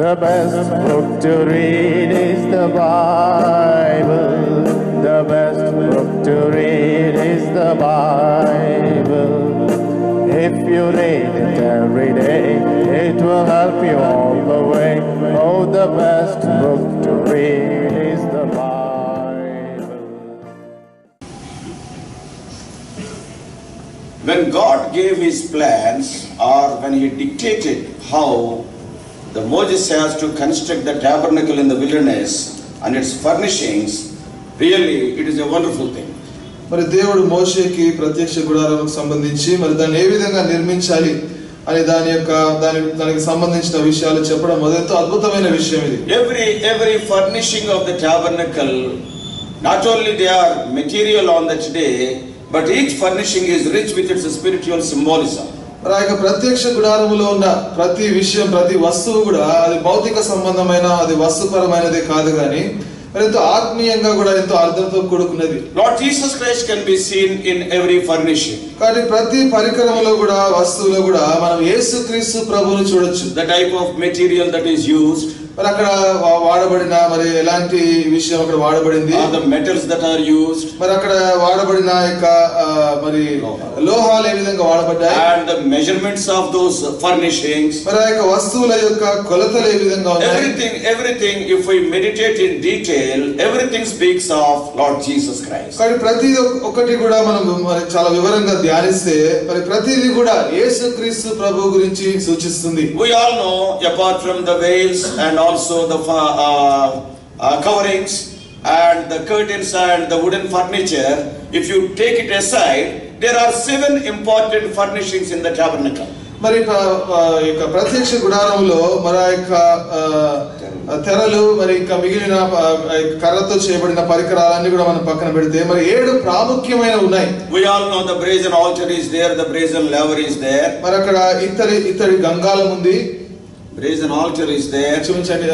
The best book to read is the Bible. The best book to read is the Bible. If you read it every day, it will help you all the way. Oh, the best book to read is the Bible. When God gave his plans, or when he dictated how the Moses has to construct the tabernacle in the wilderness and its furnishings, really it is a wonderful thing. మరి దేవుడు మోషేకి ప్రత్యక్ష గుడారానికి సంబంధించి మరి దాన్ని ఏ విధంగా నిర్మించాలి అని దానికి సంబంధించిన విషయాలు చెప్పడం మొదటి అద్భుతమైన విషయం ఇది. Every furnishing of the tabernacle, not only they are material on that day, but each furnishing is rich with its spiritual symbolism. మరి ఆ ప్రత్యక్ష గుడారములో ఉన్న ప్రతి విషయం, ప్రతి వస్తువు కూడా అది భౌతిక సంబంధమైన, అది వస్తుపరమైనదే కాదు కానీ మరి ఎంతో ఆత్మీయంగా కూడా ఎంతో అర్థంతో కూడుకున్నది. Lord Jesus Christ can be seen in every furnishing. కానీ ప్రతి పరికరములో కూడా, వస్తువులో కూడా మనం యేసుక్రీస్తు ప్రభువును చూడొచ్చు. The type of material that is used, మరి అక్కడ వాడబడిన మరి ఎలాంటి విషయం అక్కడ వాడబడింది, the metals that are used, మరి అక్కడ వాడబడిన యొక్క మరి లోహాలు ఏ విధంగా వాడబడ్డాయి, and the measurements of those furnishings, మరి ఆ యొక్క వస్తువుల యొక్క కొలతలు ఏ విధంగా ఉన్నాయి. Everything if we meditate in detail, everything speaks of Lord Jesus Christ. కానీ ప్రతి ఒక్కటి కూడా మనం మరి చాలా వివరంగా ధ్యానిస్తే మరి ప్రతిదీ కూడా యేసుక్రీస్తు ప్రభువు గురించి సూచిస్తుంది. We all know, apart from the veils and also the coverings and the curtains and the wooden furniture, if you take it aside, there are 7 important furnishings in the tabernacle. మరి యొక్క ప్రత్యక్ష గుడారంలో మరి ఆ యొక్క తెరలు, మరి ఇంకా మిగిలిన కర్రతో చేయబడిన పరికరాలన్నీ కూడా మనం పక్కన పెడితే మరి 7 ప్రాముఖ్యమైన ఉన్నాయి. We all know the brazen altar is there, the brazen laver is there. మరి అక్కడ ఇత్తడి గంగాళం ఉంది, brazen altar is there. చూపించండి.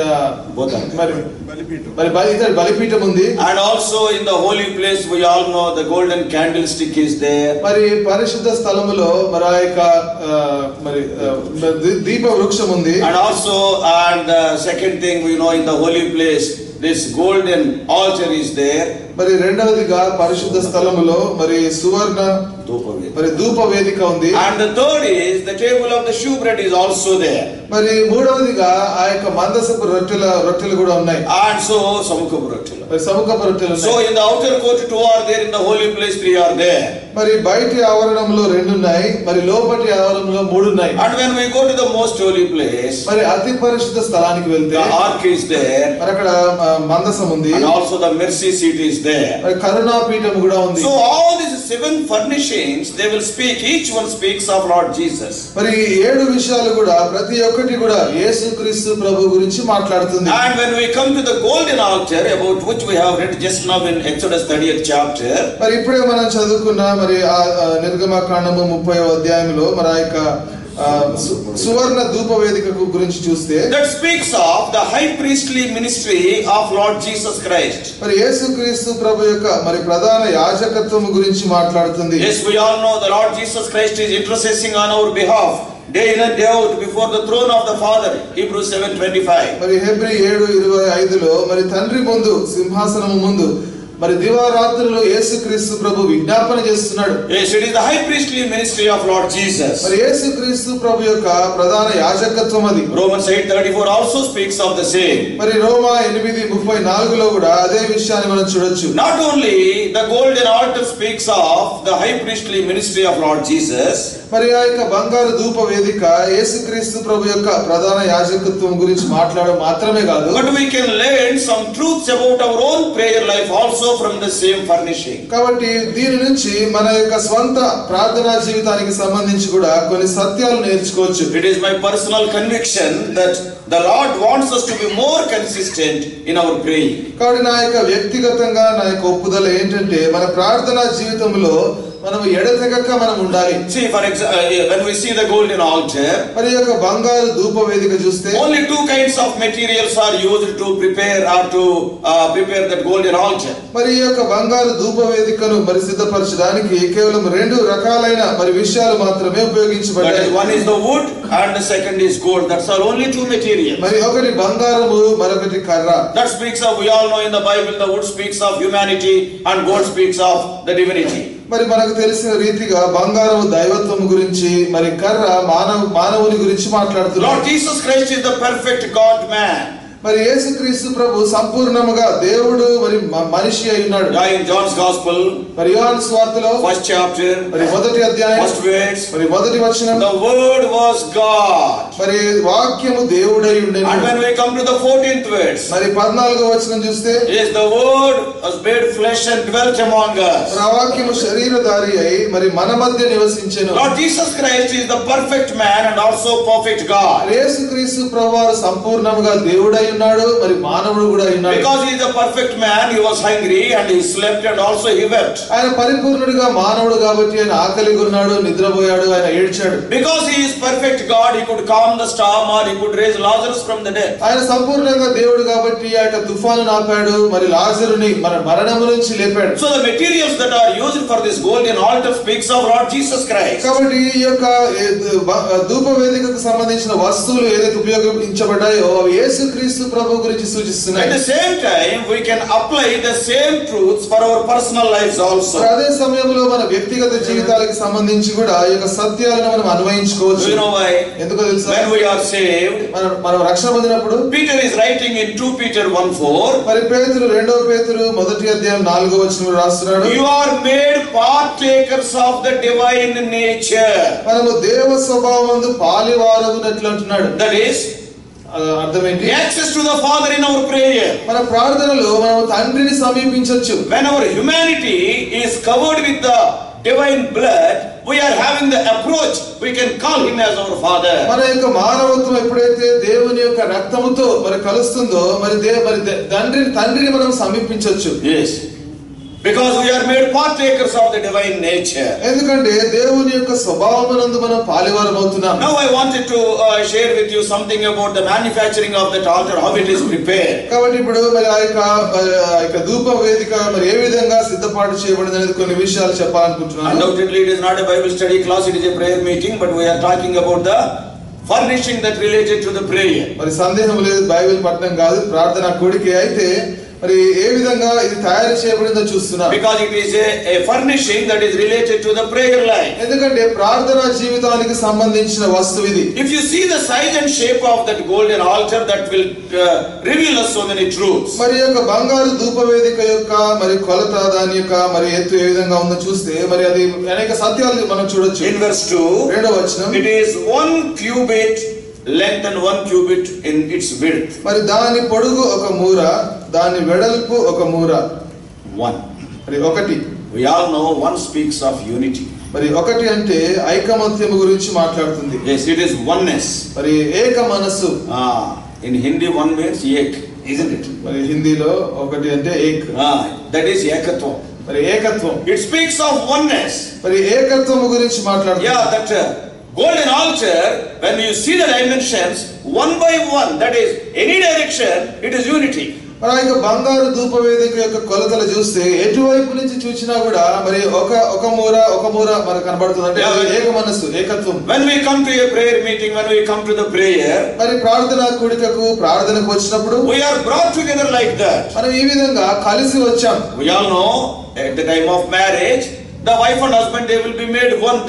మరి బలిపీఠం ఉంది. And also in the holy place we all know the golden candlestick is there. మరి పరిశుద్ధ స్థలములో మరి ఆ యొక్క మరి దీప వృక్షం ఉంది. And the second thing we know, in the holy place this golden altar is there. మరి రెండవదిగా పరిశుద్ధ స్థలములో మరి సువర్ణ మరి ధూప వేదిక ఉంది. And the third is the table of the shewbread is also there. మరి మూడవదిగా ఆ యొక్క మందసపు రొట్టెలు కూడా ఉన్నాయి. And so సముఖపు రొట్టెలు, మరి సముఖపు రొట్టెలు. So in the outer court 2 are there, in the holy place 3 are there. మరి బయటి ఆవరణంలో 2 ఉన్నాయి, మరి లోపటి ఆవరణంలో 3 ఉన్నాయి. And when we go to the most holy place, మరి అతి పరిశుద్ధ స్థలానికి వెళ్తే the ark is there. మరి అక్కడ మందసం ఉంది. And also the mercy seat is there. మరి కరుణా పీఠం కూడా ఉంది. So all these 7 furnishings, they will speak, each one speaks of Lord Jesus. మరి 7 విషయాలు కూడా ప్రతి ఒక్కటి కూడా యేసుక్రీస్తు ప్రభు గురించి మాట్లాడుతుంది. And when we come to the golden altar, about which we have read just now in Exodus 30th chapter, మరి ఇప్పుడే మనం చదువుకున్న మరి నిర్గమకాండము 30వ అధ్యాయంలో మరి ఆ యొక్క సువర్ణ ధూప వేదిక గురించి చూస్తే, that speaks of the high priestly ministry of Lord Jesus Christ. మరి యేసుక్రీస్తు ప్రభు యొక్క మరి ప్రధాన యాజకత్వం గురించి మాట్లాడుతుంది. Yes, we all know the Lord Jesus Christ is interceding on our behalf day in and day out before the throne of the Father. Hebrews 7:25. మరి Hebrew 7:25లో మరి తండ్రి ముందు, సింహాసనము ముందు మరి దివారాత్రులు యేసుక్రీస్తు ప్రభు విజ్ఞాపన చేస్తున్నాడు. Yes, it is the high priestly ministry of Lord Jesus. మరి యేసుక్రీస్తు ప్రభు యొక్క ప్రధాన యాజకత్వం అది. Romans 8:34 also speaks of the same. మరి రోమా 8:34లో కూడా అదే విషయాన్ని మనం చూడొచ్చు. Not only the golden altar speaks of the high priestly ministry of Lord Jesus, మరి ఆ యొక్క బంగారు ధూప వేదిక యేసుక్రీస్తు ప్రభు యొక్క ప్రధాన యాజకత్వం గురించి మాట్లాడడం మాత్రమే కాదు, but we can learn some truths about our own prayer life also from the same furnishing. కాబట్టి దీని నుంచి మన యొక్క స్వంత ప్రార్థనా జీవితానికి సంబంధించి కూడా కొన్ని సత్యాలు నేర్చుకోవచ్చు. It is my personal conviction that the Lord wants us to be more consistent in our praying. కాబట్టి నా యొక్క వ్యక్తిగతంగా నా యొక్క ఒప్పుదల ఏంటంటే మన ప్రార్థనా జీవితంలో మనం ఎడతెగక మనం ఉండాలి. See, for example, when we see the golden altar, మరి యొక్క బంగారు ధూప వేదిక చూస్తే only two kinds of materials are used to prepare or to prepare that golden altar. మరి ఈ యొక్క బంగారు ధూప వేదికను మరి సిద్ధపరచడానికి కేవలం రెండు రకాలైన మరి విషయాలు మాత్రమే ఉపయోగించబడ్డాయి. One is the wood and the second is gold. That's all, only two materials. మరి ఒకటి బంగారము మరొకటి కర్ర. That speaks of, we all know in the Bible, the wood speaks of humanity and gold speaks of the divinity. మరి మనకు తెలిసిన రీతిగా బంగారము దైవత్వం గురించి, మరి కర్ర మానవుని గురించి మాట్లాడుతున్నారు. Lord Jesus Christ is the perfect God man. మరి యేసుక్రీస్తు ప్రభు సంపూర్ణముగా దేవుడు మరి మనిషి అయి ఉన్నాడు. In John's Gospel, మరి యోహాను సువార్తలో first chapter, మరి మొదటి అధ్యాయం first verse, మరి మొదటి వచనం, the word was God. మరి వాక్యము దేవుడై ఉండెను. And when we come to the 14th verse, మరి 14వ వచనం చూస్తే, yes, the word was made flesh and dwelt among us. మరి ఆ వాక్యము శరీరధారి అయి మరి మన మధ్య నివసించెను. Lord Jesus Christ is the perfect man and also perfect God. యేసుక్రీస్తు ప్రభువారు సంపూర్ణముగా దేవుడై ఉన్నాడు, మరి మానవుడు కూడా ఉన్నాడు. Because he is the perfect man, he was hungry and he slept and also he wept. ఆయన పరిపూర్ణుడిగా మానవుడు కాబట్టి ఆయన ఆకలిగా ఉన్నాడు, నిద్రపోయాడు, ఆయన ఏడ్చాడు. Because he is perfect God, he could calm the storm or he could raise Lazarus from the dead. ఆయన సంపూర్ణంగా దేవుడు కాబట్టి ఆయన తుఫాను ఆపాడు, మరి లాజరుని మరణము నుంచి లేపాడు. So the materials that are used for this golden altar speaks of Lord Jesus Christ. కాబట్టి ఈ యొక్క ధూప వేదికకు సంబంధించిన వస్తువులు ఏదైతే ఉపయోగించబడ్డాయో అవి యేసుక్రీస్తు ప్రభు గురించి సూచిస్తున్నాయి. At the same time, we can apply the same truths for our personal lives also. అదే సమయంలో మన వ్యక్తిగత జీవితాలకు సంబంధించి కూడా ఈ యొక్క సత్యాలను మనం అన్వయించుకోవచ్చు. Do you know why? ఎందుకో తెలుసా? When we are saved, మనం రక్షణ పొందినప్పుడు Peter is writing in 2 Peter 1:4, మరి పేతురు 2వ పేతురు మొదటి అధ్యాయం 4వ వచనంలో రాస్తున్నాడు, you are made partakers of the divine nature. మనము దేవ స్వభావమందు పాలివారగునట్లు అంటున్నాడు. That is, అర్థం ఏంటి? access to the Father in our prayer. మన ప్రార్థనలో మనం తండ్రిని సమీపించొచ్చు. When our humanity is covered with the divine blood, we are having the approach, we can call him as our Father. మన యొక్క మానవత్వం ఎప్పుడైతే దేవుని యొక్క రక్తముతో మరి కలుస్తుందో మరి తండ్రిని మనం సమీపించొచ్చు. Yes, because we are made partakers of the divine nature. ఎందుకంటే దేవుని యొక్క స్వభావమునందు మనం పాలివారమవుతున్నాం. Now I wanted to share with you something about the manufacturing of that altar, how it is prepared. కాబట్టి ఇప్పుడు మరి ఆ యొక్క ధూప వేదిక మరి ఏ విధంగా సిద్ధపాటు చేయబడింది అనేది కొన్ని విషయాలు చెప్పాలనుకుంటున్నాను. Undoubtedly it is not a Bible study class, it is a prayer meeting, but we are talking about the furnishing that related to the prayer. మరి సందేహం లేదు, బైబిల్ పఠనం కాదు, ప్రార్థన కూడిక. అయితే మరి ఏ విధంగా ఇది తయారు చేయబడిందో చూస్తున్నాం. Because it is a furnishing that is related to the prayer life. ఎందుకంటే ప్రార్థనా జీవితానికి సంబంధించిన వస్తువు ఇది. If you see the size and shape of that golden altar, that will reveal us so many truths. మరి యొక్క బంగారు ధూప వేదిక యొక్క మరి కొలత, దాని యొక్క మరి ఎత్తు ఏ విధంగా ఉందో చూస్తే మరి అది అనేక సత్యాలు మనం చూడొచ్చు. In verse 2, 2వ వచనం, it is 1 cubit length and 1 cubit in its width. మరి దాని పొడుగు ఒక మూర, దాని వెడల్పు ఒక మూర. 1. మరి ఒకటి. We all know 1 speaks of unity. మరి ఒకటి అంటే ఐకమత్యము గురించి మాట్లాడుతుంది. Yes, it is oneness. మరి ఏక మనస్సు. In Hindi 1 means ek, isn't it? మరి హిందీలో ఒకటి అంటే ఏక్. That is ekatvam. మరి ఏకత్వం. It speaks of oneness. మరి ఏకత్వము గురించి మాట్లాడుతుంది. Yeah, that golden altar, when you see the dimensions 1 by 1, that is any direction, it is unity. మరి ఆ యొక్క బంగారు ధూప వేదిక యొక్క కొలతలు చూస్తే ఎటువైపు నుంచి చూసినా కూడా మరి ఒక మూర మనకు కనబడుతుంది. అంటే ఏక మనస్సు, ఏకత్వం. When we come to a prayer meeting, when we come to the prayer, మరి ప్రార్థనా కూడికకు ప్రార్థనకు వచ్చినప్పుడు we are brought together like that. మనం ఈ విధంగా కలిసి వచ్చాం. We all know at the time of marriage, the wife and husband, they will be made one,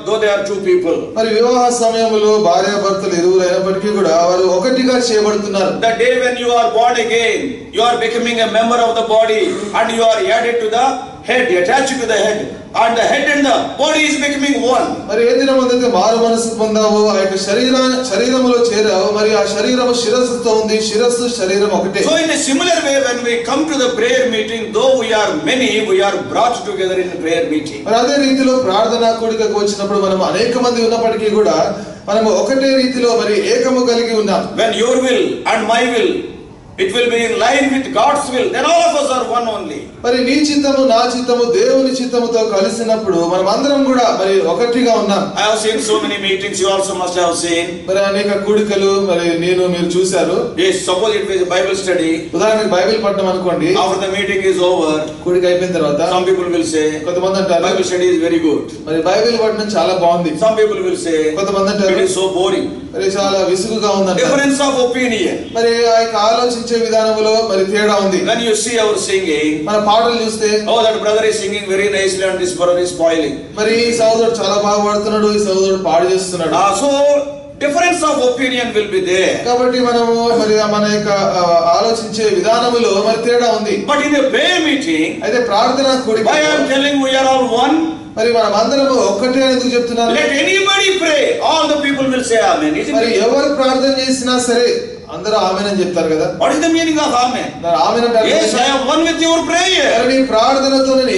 though they are 2 people. మరి వివాహ సమయంలో భార్యాభర్తలు ఇరువురు అయినప్పటికీ కూడా వారు ఒకటిగా చేయబడుతున్నారు. The day when you are born again, you are becoming a member of the body and you are added to the head, attached to the head, and the head and the body is becoming one. మరి ఏ దినమందైతే మారు మనసు పొందావో ఆ యొక్క శరీరములో చేరావు, మరి ఆ శరీరము శిరస్సుతో ఉంది, శిరస్సు శరీరం ఒకటే. So in a similar way, when we come to the prayer meeting, though we are many, we are brought together in the prayer meeting. మరి అదే రీతిలో ప్రార్థనా కూడికకు వచ్చినప్పుడు మనం అనేక మంది ఉన్నప్పటికీ కూడా మనము ఒకటే రీతిలో మరి ఏకము కలిగి ఉన్నాం. When your will and my will it will be in line with God's will, then all of us are one only. మరి నీ చిత్తము నా చిత్తము దేవుని చిత్తముతో కలిసినప్పుడు మనం అందరం కూడా మరి ఒకటిగా ఉన్నాం. I have seen so many meetings, you also must have seen. మరి అనేక కూడికలు మరి మీరు చూశారు. Yes, suppose it was a Bible study. ఉదాహరణకు బైబిల్ పఠనం అనుకోండి. After the meeting is over, కూడిక అయిపోయిన తర్వాత some people will say, కొంతమంది అంటారు Bible study is very good. మరి బైబిల్ పఠనం చాలా బాగుంది. Some people will say, కొంతమంది అంటారు it is so boring. మరి చాలా విసుగుగా ఉందంటారు. Difference of opinion. మరి ఆ యొక్క ఆలోచించే విధానంలో మరి తేడా ఉంది. When you see our singing, మన పాటలు చూస్తే, oh, that brother is singing very nicely and this brother is spoiling. మరి ఈ సహోదరుడు చాలా బాగా పాడుతున్నాడు, ఈ సహోదరుడు పాడు చేస్తున్నాడు. So difference of opinion will be there. కాబట్టి మనము మరి మన యొక్క ఆలోచించే విధానములో మరి తేడా ఉంది. But in a prayer meeting, అయితే ప్రార్థన కూడిక, why I am telling we are all one? మరి మనం అందరము ఒక్కటే ఎందుకు చెప్తున్నాను? Let anybody pray, all the people will say amen. మరి ఎవరు ప్రార్థన చేసినా సరే అందరూ ఆమేన్ అని చెప్తారు కదా. What is the meaning of amen? ఆమేన్ అంటే yes, I am one with your prayer. నీ ప్రార్థనతో నేను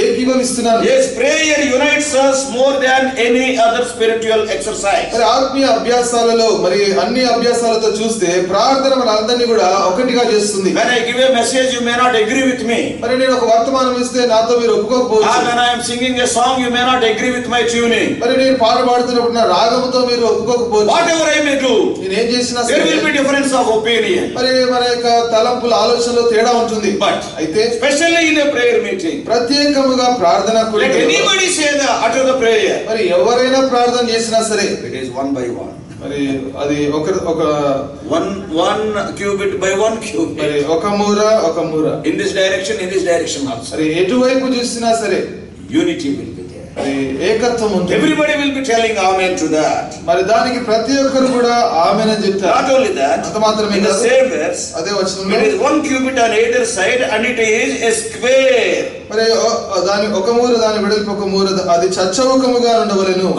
ఏకీభవిస్తున్నాను. Yes, prayer unites us more than any other spiritual exercise. మరి ఆత్మీయ అభ్యాసాలలో మరి అన్ని అభ్యాసాలతో చూస్తే ప్రార్థన మనందరినీ కూడా ఒకటిగా చేస్తుంది. When I give a message, you may not agree with me. మరి నేను ఒక వర్తమానం ఇస్తే నాతో మీరు ఒప్పుకోకపోవచ్చు. When I am singing a song, you may not agree with my tuning. మరి నేను పాట పాడుతున్నప్పుడు నా రాగముతో మీరు ఒప్పుకోకపోవచ్చు. Whatever I may do, నేను ఏం చేసినా there will be difference of opinion. మరి మన యొక్క తలంపుల ఆలోచనలో తేడా ఉంటుంది. But అయితే especially in a prayer meeting, ప్రత్యేకముగా ప్రార్థన let anybody say utter the prayer. మరి ఎవరైనా ప్రార్థన చేసినా సరే it is one by one. మరి అది ఒక one cubit by one cubit. మరి ఒక మూర in this direction also. మరి ఎటువైపు చూసినా సరే unity will be there. మరి ఏకత్వం ఉంటుంది. Everybody will be telling amen to that. మరి దానికి ప్రతి ఒక్కరు కూడా ఆమేన్ అని చెప్తారు. Not only that, అంత మాత్రమే in the కాదు, same verse, అదే వచనంలో it is one cubit on either side and it is a square. మరి దాని ఒక మూర దాని వెడల్పు ఒక మూర అది చచ్చౌకముగా ఉండవలెను.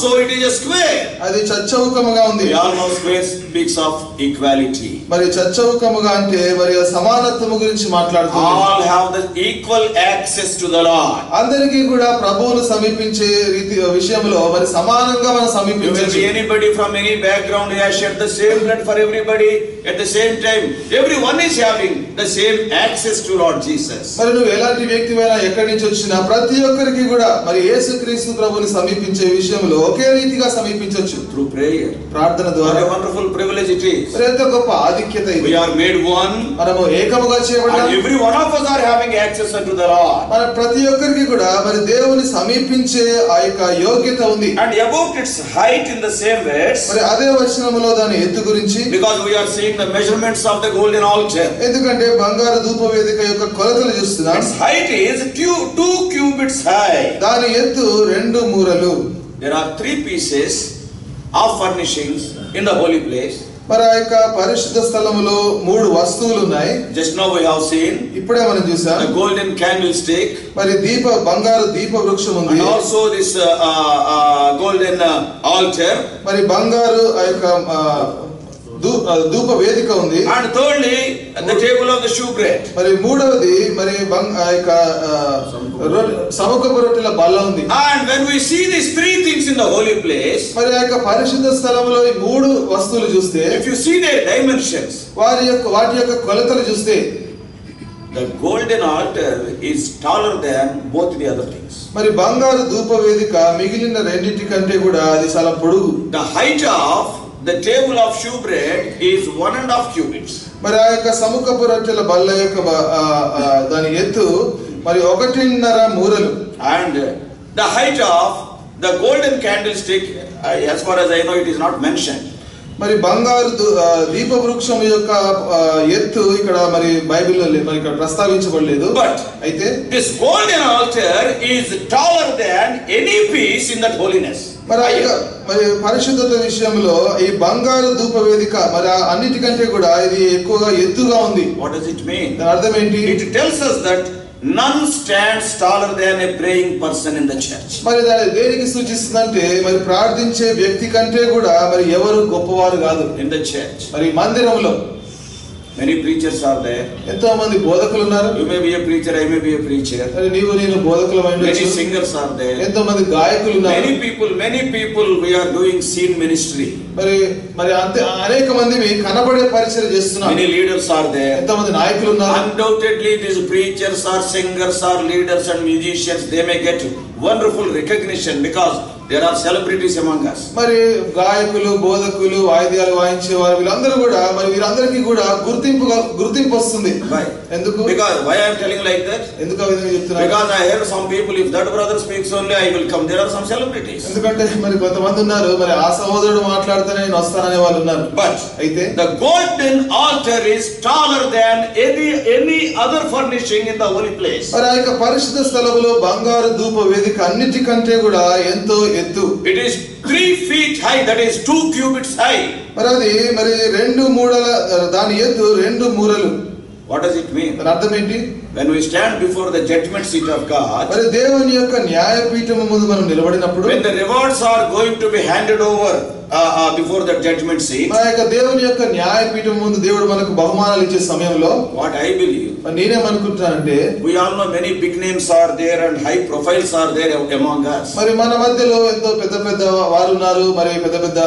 So it is a square. అది చచ్చౌకముగా ఉంది. We all know square speaks of equality. మరి చచ్చౌకముగా అంటే మరి సమానత్వము గురించి మాట్లాడుతుంది. All have the equal access to the Lord. అందరికీ కూడా ప్రభువును సమీపించే రీతి విషయంలో మరి సమానంగా మనం సమీపించవచ్చు. Anybody from any background has shed the same blood for everybody at the same time. Everyone is having the same access to Lord Jesus. మరి నువ్వు ఎలాంటి వ్యక్తివైనా ఎక్కడి నుంచి వచ్చినా ప్రతి ఒక్కరికి కూడా మరి యేసుక్రీస్తు ప్రభువుని సమీపించే విషయంలో ఒకే రీతిగా సమీపించవచ్చు. Through prayer. ప్రార్థన ద్వారా. What a wonderful privilege it is. మరి ఎంత గొప్ప ఆధిక్యత ఇది. We are made one. మనము ఏకముగా చేయబడ్డాము. And every one of us are having access unto the Lord. మన ప్రతి ఒక్కరికి కూడా మరి దేవుని సమీపించే ఆ యొక్క యోగ్యత ఉంది. And about its height in the same verse. మరి అదే వచనములో దాని ఎత్తు గురించి, because we are seeing the measurements of the golden altar. ఎందుకంటే బంగారు ధూపవేదిక యొక్క కొలతలు చూస్తున్నాం. Its height is 2 cubits high. దాని ఎత్తు 2 మూరలు. There are 3 pieces of furnishings in the holy place. మరి ఆ యొక్క పరిశుద్ధ స్థలములో 3 వస్తువులు ఉన్నాయి. Just now we have seen. ఇప్పుడే మనం చూసాం. The golden candlestick. మరి బంగారు దీప వృక్షం ఉంది. And also this golden altar. మరి బంగారు ఆ యొక్క ధూప వేదిక ఉంది. And thirdly, the table of the shewbread. మరి మూడవది మరి ఆ యొక్క సముఖపు రొట్టెల బల్ల ఉంది. And when we see these 3 things in the holy place, మరి ఆ యొక్క పరిశుద్ధ స్థలములో ఈ 3 వస్తువులు చూస్తే, if you see their dimensions, వాటి యొక్క కొలతలు చూస్తే, the golden altar is taller than both the other things. మరి బంగారు ధూప వేదిక మిగిలిన రెండింటి కంటే కూడా అది చాలా పొడుగు. The height of the table of shewbread is 1.5 cubits. మరి ఆ యొక్క సముఖపు రొట్టెల బల్ల యొక్క దాని ఎత్తు మరి 1.5 మూరలు. And the height of the golden candlestick, as far as I know, it is not mentioned. మరి బంగారు దీప వృక్షం యొక్క ఎత్తు ఇక్కడ మరి బైబిల్లో మరి ఇక్కడ ప్రస్తావించబడలేదు. But అయితే this golden altar is taller than any piece in that holiness. మరి పరిశుద్ధత విషయంలో ఈ బంగారు ధూప వేదిక మరి అన్నిటికంటే కూడా ఇది ఎక్కువగా ఎత్తుగా ఉంది. What does it mean? దాని అర్థం ఏంటి? It tells us that none stands taller than a praying person in the church. మరి దాని దేనికి సూచిస్తుందంటే మరి ప్రార్థించే వ్యక్తి కంటే కూడా మరి ఎవరు గొప్పవారు కాదు in the church. మరి మందిరంలో. Many preachers are there. ఎంతో మంది బోధకులు ఉన్నారు. You may be a preacher, I may be a preacher. మరి నేను బోధకులమై ఉండొచ్చు. Many singers are there. ఎంతో మంది గాయకులు ఉన్నారు. Many people we are doing seen ministry. మరి అంతే అనేక మంది కనబడే పరిచర్య చేస్తున్నారు. Many leaders are there. ఎంతో మంది నాయకులు ఉన్నారు. Undoubtedly these preachers or singers or leaders and musicians, they may get wonderful recognition because there are celebrities among us. మరి గాయకులు, బోధకులు, వాయిద్యాలు వాయించేవారు వీళ్ళందరూ కూడా మరి వీరందరికీ కూడా గుర్తింపు వస్తుంది. ఎందుకు? Because why I am telling like that? ఎందుకు ఆ విధంగా చెప్తున్నారు? Because I heard some people, if that brother speaks only I will come. There are some celebrities. ఎందుకంటే మరి కొంతమంది ఉన్నారు, మరి ఆ సహోదరుడు మాట్లాడితేనే నేను వస్తాననే వాళ్ళు ఉన్నారు. But అయితే the golden altar is taller than any other furnishing in the holy place. మరి ఆ యొక్క పరిశుద్ధ స్థలములో బంగారు ధూప వేదిక అన్నిటికంటే కూడా ఎంతో ఎత్తు. It is 3 feet high, that is 2 cubits high. మరి అది మరి 2 మూరల దాని ఎత్తు 2 మూరలు. What does it mean? దాని అర్థం ఏంటి? When we stand before the judgment seat of God, మరి దేవుని యొక్క న్యాయపీఠము ముందు మనం నిలబడినప్పుడు, when the rewards are going to be handed over before the judgment seat, ఆ యొక్క దేవుని యొక్క న్యాయపీఠము ముందు దేవుడు మనకు బహుమానాలు ఇచ్చే సమయంలో, what I believe, నేనేమనుకుంటున్నానంటే, we all know many big names are there and high profiles are there among us. మరి మన మధ్యలో ఎంతో పెద్ద వారు ఉన్నారు, మరి పెద్ద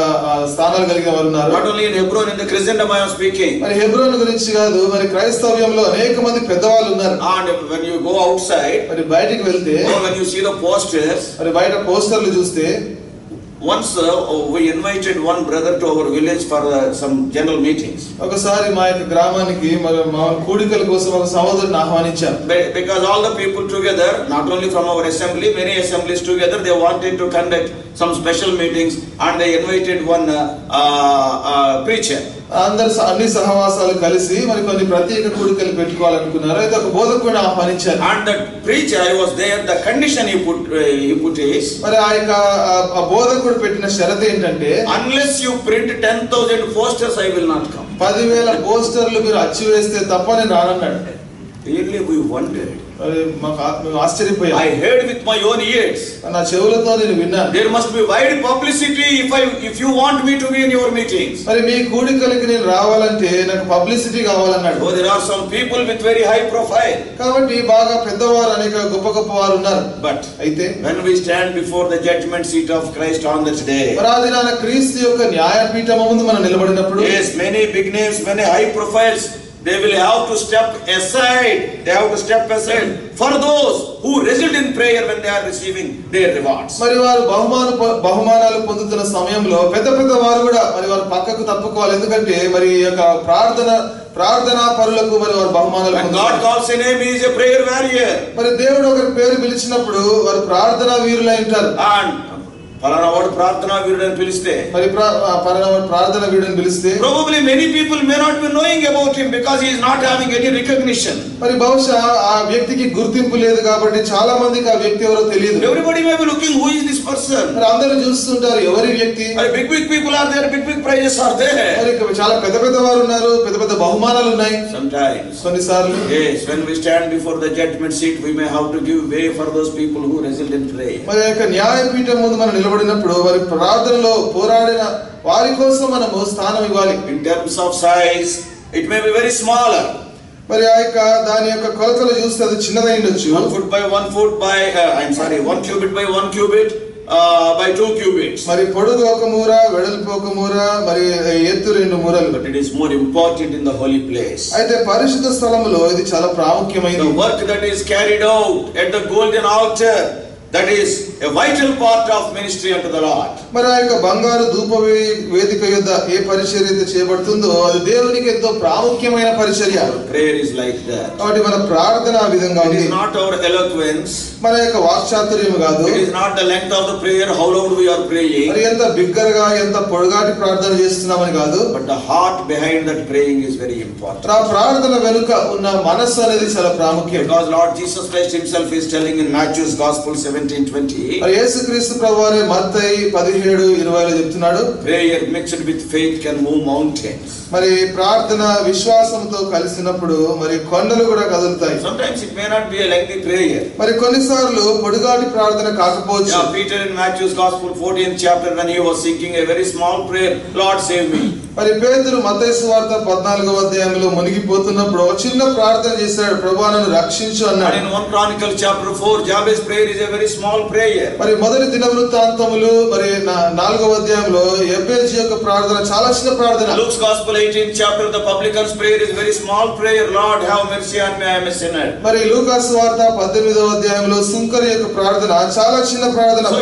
స్థానాలు కలిగిన వారు ఉన్నారు. Not only in Hebron, in the Christendom I am speaking. మరి హెబ్రోన్ గురించి కాదు, మరి క్రైస్తవ్యంలో అనేక మంది పెద్దవాళ్ళు ఉన్నారు. And when you go outside, మరి బయటికి వెళ్తే, when you see the posters, మరి బయట పోస్టర్లు చూస్తే, once we invited one brother to our village for some general meetings. ఒకసారి మా యొక్క గ్రామానికి మా కూడికల కోసం ఒక సహోదరుని ఆహ్వానించాం. Because all the people together, not only from our assembly, many assemblies together, they wanted to conduct some special meetings and they invited one preacher. అన్ని సహవాసాలు కలిసి మరి కొన్ని ప్రత్యేక కూడికలు పెట్టుకోవాలనుకున్నారు. అయితే ఒక బోధకుడిని ఆహ్వానించారు. And the preacher, I was there, the condition he put is, మరి ఆ యొక్క బోధకుడు పెట్టిన షరతు ఏంటంటే, unless you print 10,000 posters I will not come. 10,000 పోస్టర్లు మీరు అచ్చు వేస్తే తప్ప నేను రానన్నాడు. Really we wondered. ఆశ్చర్యపోయా. I heard with my own ears. నా చెవులతో నేను విన్నాను. There must be wide publicity if you want me to be in your meetings. మరి మీ కూడికలకి నేను రావాలంటే నాకు పబ్లిసిటీ కావాలన్నాడు. So there are some people with very high profile. కాబట్టి బాగా పెద్దవారు, అనేక గొప్ప వారు ఉన్నారు. But అయితే when we stand before the judgment seat of Christ on that day, మరి ఆ దినాన క్రీస్తు యొక్క న్యాయపీఠము ముందు మనం నిలబడినప్పుడు, yes, many big names, many high profiles, they will have to step aside. They have to step aside for those who result in prayer when they are receiving their rewards. మరి వారు బహుమానాలు పొందుతున్న సమయంలో పెద్ద వారు కూడా మరి వారు పక్కకు తప్పుకోవాలి. ఎందుకంటే మరి యొక్క ప్రార్థనా పరులకు మరి వారు బహుమానాలు. When God calls a name, he is a prayer warrior. మరి దేవుడు ఒకరి పేరు పిలిచినప్పుడు వారు ప్రార్థనా వీరులై ఉంటారు. And పలానా వాడు ప్రార్థనా వీరుడు అని పిలిస్తే, మరి పలానా వాడు ప్రార్థనా వీరుడు అని పిలిస్తే, probably many people may not be knowing about him because he is not having any recognition. మరి బహుశా ఆ వ్యక్తికి గుర్తింపు లేదు కాబట్టి చాలా మందికి ఆ వ్యక్తి ఎవరో తెలియదు. Everybody may be looking, who is this person? మరి అందరూ చూస్తుంటారు ఎవరి వ్యక్తి. మరి big people are there, big prizes are there. మరి చాలా పెద్ద వారు ఉన్నారు, పెద్ద బహుమానాలు ఉన్నాయి. Sometimes, కొన్నిసార్లు, yes, when we stand before the judgment seat, we may have to give way for those people who result in prayer. మరి యొక్క న్యాయపీఠం ముందు మనం నిలబడినప్పుడు వారి ప్రార్థనలో పోరాడిన వారి కోసం మనము స్థానం ఇవ్వాలి. In terms of size, it may be very smaller. మరి ఆ యొక్క దాని యొక్క కొలతలు చూస్తే అది చిన్నదై ఉండొచ్చు. 1 foot by 1 foot by 1 cubit by 1 cubit by 2 cubits. మరి పొడుగు ఒక మూర, వెడల్పు ఒక మూర, మరి ఎత్తు 2 మూరలు. But it is more important in the holy place. అయితే పరిశుద్ధ స్థలములో ఇది చాలా ప్రాముఖ్యమైనది. The work that is carried out at the golden altar, that is a vital part of ministry unto the Lord. మరి ఆ యొక్క బంగారు ధూప వేదిక యొద్ద ఏ పరిచర్య అయితే చేయబడుతుందో అది దేవునికి ఎంతో ప్రాముఖ్యమైన పరిచర్య. Prayer is like that. కాబట్టి మన ప్రార్థన ఆ విధంగా ఉంది. It is not our eloquence. మన యొక్క వాక్చాతుర్యం కాదు. It is not the length of the prayer, how loud we are praying. మరి ఎంత బిగ్గరగా ఎంత పొడగాటి ప్రార్థన చేస్తున్నామని కాదు. But the heart behind that praying is very important. ఆ ప్రార్థన వెనుక ఉన్న మనస్సు అనేది చాలా ప్రాముఖ్యం. Because Lord Jesus Christ himself is telling in Matthew's Gospel 17:20. మరి యేసుక్రీస్తు ప్రభువారే మత్తయి 17:20లో చెప్తున్నాడు, prayer mixed with faith can move mountains. మరి ప్రార్థన విశ్వాసంతో కలిసినప్పుడు మరి కొండలు కూడా కదులుతాయి. Sometimes it may not be a lengthy prayer. మరి కొన్నిసార్లు పొడుగాటి ప్రార్థన కాకపోవచ్చు. Yeah, Peter in Matthew's Gospel 14th chapter when he was seeking a very small prayer, Lord save me. మరి పేతురు మత్తయి సువార్త 14వ అధ్యాయంలో మునిగిపోతున్నప్పుడు ఒక చిన్న ప్రార్థన చేశాడు, ప్రభువా నన్ను రక్షించు అన్నాడు. And in 1 Chronicles chapter 4, Jabez's prayer is a very small prayer. మరి మొదటి దినవృత్తాంతములు మరి 4వ అధ్యాయంలో యెబేజు యొక్క ప్రార్థన చాలా చిన్న ప్రార్థన. Luke's Gospel 18th chapter, the publican's prayer is very small prayer, Lord have mercy on me, I am a sinner. మరి లూకా సువార్త 18వ అధ్యాయంలో సుంకరి యొక్క ప్రార్థన చాలా చిన్న ప్రార్థన. So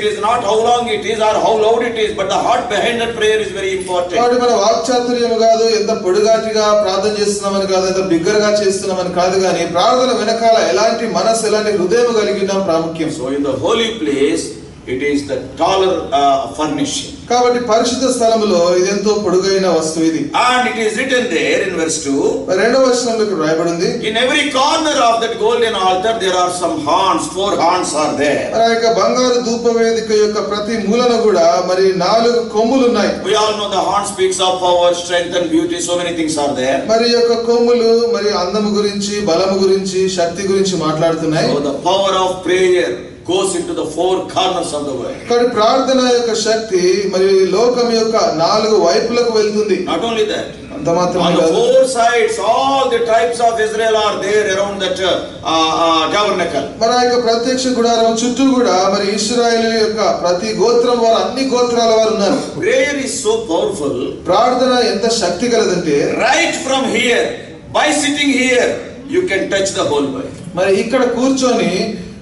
it is not how long it is or how loud it is, but the heart behind that prayer is very important. కాబట్టి మన వాక్చాతుర్యం కాదు, ఎంత పొడుగాటిగా ప్రార్థన చేస్తున్నామని కాదు, ఎంత బిగ్గరగా చేస్తున్నామని కాదు, కానీ ప్రార్థన వెనకాల ఎలాంటి మనసు, ఎలాంటి హృదయం కలిగిన ప్రాముఖ్యం. So in the holy place it is the taller furnishing. కాబట్టి పరిశుద్ధ స్థలములో ఇది ఎంతో పొడుగైన వస్తువు ఇది. And it is written there in verse 2. రెండవ వచనంలో రాయబడింది, in every corner of that golden altar there are some horns, 4 horns are there. మరి ఆ యొక్క బంగారు ధూపవేదిక యొక్క ప్రతి మూలన కూడా మరి 4 కొమ్ములు ఉన్నాయి. We all know the horn speaks of power, strength and beauty, so many things are there. మరి యొక్క కొమ్ములు మరి అందము గురించి, బలము గురించి, శక్తి గురించి మాట్లాడుతున్నాయి. So the power of prayer goes into the 4 corners of the world. కానీ ప్రార్థన యొక్క శక్తి మరి లోకం యొక్క 4 వైపులకు వెళ్తుంది. Not only that, అంత మాత్రమే on the కాదు, 4 sides all the tribes of Israel are there around that tabernacle. మరి ఆ యొక్క ప్రత్యక్ష గుడారం చుట్టూ కూడా మరి ఇశ్రాయేలు యొక్క ప్రతి గోత్రం వారు, అన్ని గోత్రాల వారు ఉన్నారు. Prayer is so powerful. ప్రార్థన ఎంత శక్తి కలదంటే Right from here, by sitting here, you can touch the whole world. మరి ఇక్కడ కూర్చొని